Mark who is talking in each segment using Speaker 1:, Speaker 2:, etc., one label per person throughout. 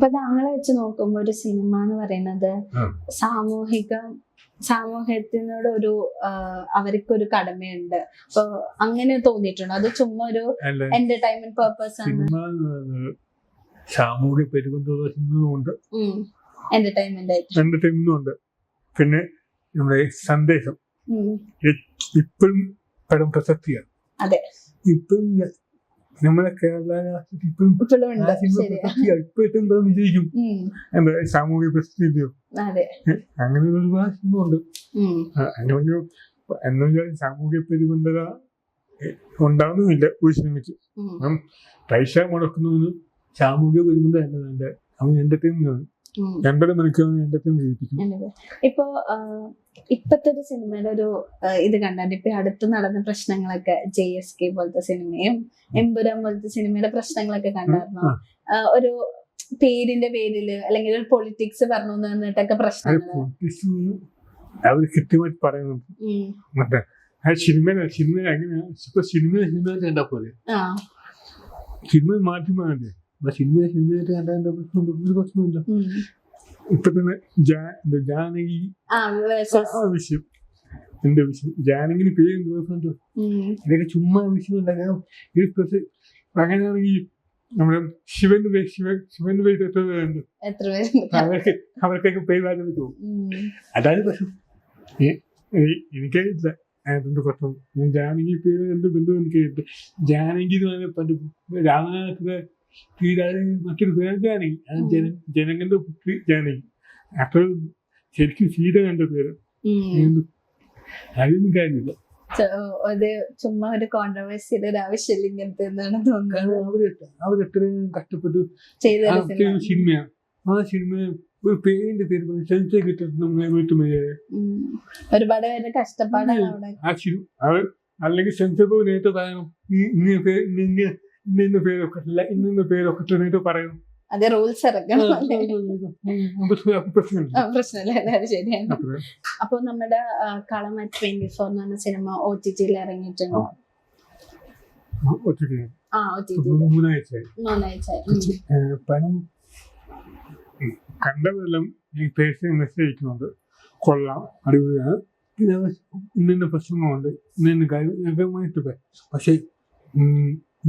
Speaker 1: അപ്പൊ താങ്കളെ വെച്ച് നോക്കുമ്പോ ഒരു സിനിമ എന്ന് പറയുന്നത് സമൂഹത്തിനോട് ഒരു അവർക്കൊരു കടമയുണ്ട്. അപ്പൊ അങ്ങനെ തോന്നിയിട്ടുണ്ടോ? അത് ചുമ്മാ ഒരു എന്റർടൈൻമെന്റ് പർപ്പസ് ആണ്?
Speaker 2: സാമൂഹ്യ പരിബന്ധമുണ്ട്,
Speaker 1: എന്റർടൈൻമെന്റ്
Speaker 2: ഉണ്ട്. പിന്നെ നമ്മുടെ സന്ദേശം ഇപ്പോഴും പരം പ്രസക്തിയാണ്.
Speaker 1: അതെ,
Speaker 2: ഇപ്പം നമ്മളെ കേരള ഇപ്പോഴും വിജയിക്കും. എന്താ സാമൂഹ്യ പ്രസിദ്ധിയോ അങ്ങനെ ഒരുപാട് സിനിമ ഉണ്ട്. എന്നുവെച്ചാൽ സാമൂഹ്യ പരിബന്ധത ഉണ്ടാവുന്നില്ല ഒരു സിനിമയ്ക്ക്. പൈസ മുടക്കുന്നതിന് സാമൂഹ്യ പരിബന്ധം അല്ല വേണ്ട, അവൻ എന്റർടൈൻമെന്റ് 2.5 മണിക്കൂർ എന്റർടൈൻമെന്റ് ചെയ്യിപ്പിക്കും.
Speaker 1: ഇപ്പൊ ഇപ്പത്തെ ഒരു സിനിമയുടെ ഒരു ഇത് കണ്ടാൽ ഇപ്പൊ അടുത്ത് നടന്ന പ്രശ്നങ്ങളൊക്കെ JSK പോലത്തെ സിനിമയും എമ്പുരാൻ പോലത്തെ സിനിമയുടെ പ്രശ്നങ്ങളൊക്കെ കണ്ടായിരുന്നു. ഒരു പേരിന്റെ പേരില് അല്ലെങ്കിൽ ഒരു പൊളിറ്റിക്സ് പറഞ്ഞു തന്നിട്ടൊക്കെ പ്രശ്നങ്ങൾ
Speaker 2: അവർ കൃത്യമായിട്ട് പറയുന്നുണ്ട്. സിനിമ എങ്ങനെയാ ഇപ്പൊ സിനിമ കണ്ടാ പോലെ സിനിമ മാധ്യമല്ലേ, സിനിമയായിട്ട് കണ്ട പ്രശ്നമില്ല. ഇപ്പൊ തന്നെ ജാനകി വിഷയം, എന്റെ വിഷയം, ജാനകിന് പേര് ഇതൊക്കെ ചുമ്മാ വിഷയം ഉണ്ടാകാം. അങ്ങനെയാണെങ്കിൽ നമ്മുടെ ശിവന്റെ പേര് എത്ര പേരുണ്ട്, അവർക്കൊക്കെ പേര് വാങ്ങാൻ പറ്റുമോ? അതാണ് പ്രശ്നം. എനിക്കറിയില്ല എന്ത് പ്രശ്നം. ഞാൻ ജാനകി പേര് എന്ത് ബന്ധം എനിക്കറിയില്ല. ജാനകി എന്ന് പറഞ്ഞ പണ്ട് രാമനാഥന്റെ വീടാണ്, മറ്റൊരു പേര് ജാനകി. ജനങ്ങളുടെ പുത്രി ജാനകി. അപ്പോൾ ശരിക്കും സീത കണ്ട പേര് അതൊന്നും കാര്യമില്ല.
Speaker 1: ചുമ്മാ ഒരു കോൺട്രവേഴ്സിയുടെ ഒരു ആവശ്യമില്ല ഇങ്ങനത്തെ എന്നാണ് തോന്നുന്നത്.
Speaker 2: അവരെത്രയും കഷ്ടപ്പെട്ടു സിനിമയാണ്. ആ സിനിമ ഒരു പേരിന്റെ പേര് സെൻസർ കിട്ടുന്ന
Speaker 1: ഒരുപാട് പേരുടെ കഷ്ടപ്പാടാണ് അവിടെ.
Speaker 2: അല്ലെങ്കിൽ സെൻസർ പോയി നേരത്തെ പറയണം, ഇന്ന പേരൊക്കെ ഇല്ല, ഇന്ന പേരൊക്കെ നേരത്തെ പറയണം.
Speaker 1: അതെ, റൂൾസ് ഇറക്കണം. പ്രശ്നമില്ല, ശരിയാണ്. അപ്പൊ നമ്മുടെ കളം 24 എന്ന് പറഞ്ഞ സിനിമ OTT ഇറങ്ങിയിട്ടുണ്ട്.
Speaker 2: 3 ആഴ്ച പണം കണ്ടതെല്ലാം ഈ പേഴ്സണൽ മെസ്സേജ് അയക്കുന്നുണ്ട്. കൊള്ളാം, അടിപൊളിയാണ്, ഇന്ന പ്രശ്നങ്ങളുണ്ട്, ഇന്ന കാര്യമായിട്ട്. പക്ഷെ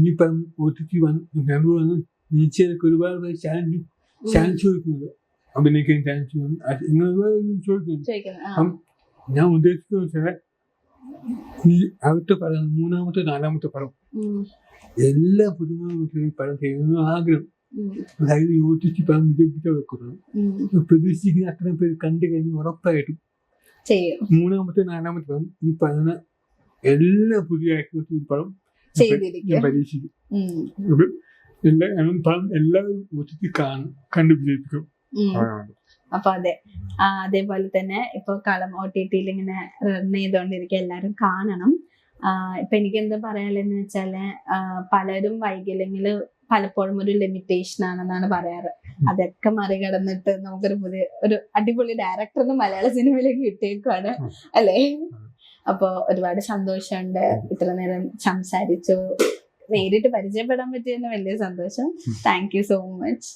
Speaker 2: ഈ പണം OTT വന്ന് നീച്ചയൊക്കെ ഒരുപാട് പേര് ചാൻസ് ചോദിക്കുന്നുണ്ട്, അഭിനയിക്കാൻ ചാൻസ് ഇങ്ങനെ ചോദിക്കുന്നു. ഞാൻ ഉദ്ദേശിക്കുന്നത് വെച്ചാൽ ഈ അടുത്ത പടം, 3-ാമത്തെ 4-ാമത്തെ പടം എല്ലാ പുതുമുഖ പടം ചെയ്യുന്ന ആഗ്രഹം. അതായത് OTT പടം വിജയിപ്പിച്ചാൽ വെക്കുന്നത് പ്രതീക്ഷിക്കുന്ന അത്രയും പേര് കണ്ടു കഴിഞ്ഞ് ഉറപ്പായിട്ടും 3-ാമത്തെ 4-ാമത്തെ പടം ഈ പറയുന്ന എല്ലാ പുതിയ ആക്ടേഴ്സും പടം ഞാൻ പരീക്ഷിക്കും. എല്ലാവരും OTT കണ്ടു വിജയിപ്പിക്കും.
Speaker 1: അപ്പൊ അതേപോലെ തന്നെ ഇപ്പൊ കളം OTT ഇങ്ങനെ റൺ ചെയ്തോണ്ടിരിക്കുക, എല്ലാരും കാണണം. ഇപ്പൊ എനിക്ക് എന്താ പറയാലെന്ന് വെച്ചാല് പലരും വൈകല്യങ്ങൾ പലപ്പോഴും ഒരു ലിമിറ്റേഷൻ ആണെന്നാണ് പറയാറ്. അതൊക്കെ മറികടന്നിട്ട് നമുക്കൊരു ഒരു അടിപൊളി ഡയറക്ടറിന് മലയാള സിനിമയിലേക്ക് കിട്ടിയേക്കുവാണ് അല്ലേ? അപ്പൊ ഒരുപാട് സന്തോഷമുണ്ട് ഇത്ര നേരം സംസാരിച്ചു. നേരിട്ട് പരിചയപ്പെടാൻ പറ്റിയെന്ന് വലിയ സന്തോഷം. Thank you so much.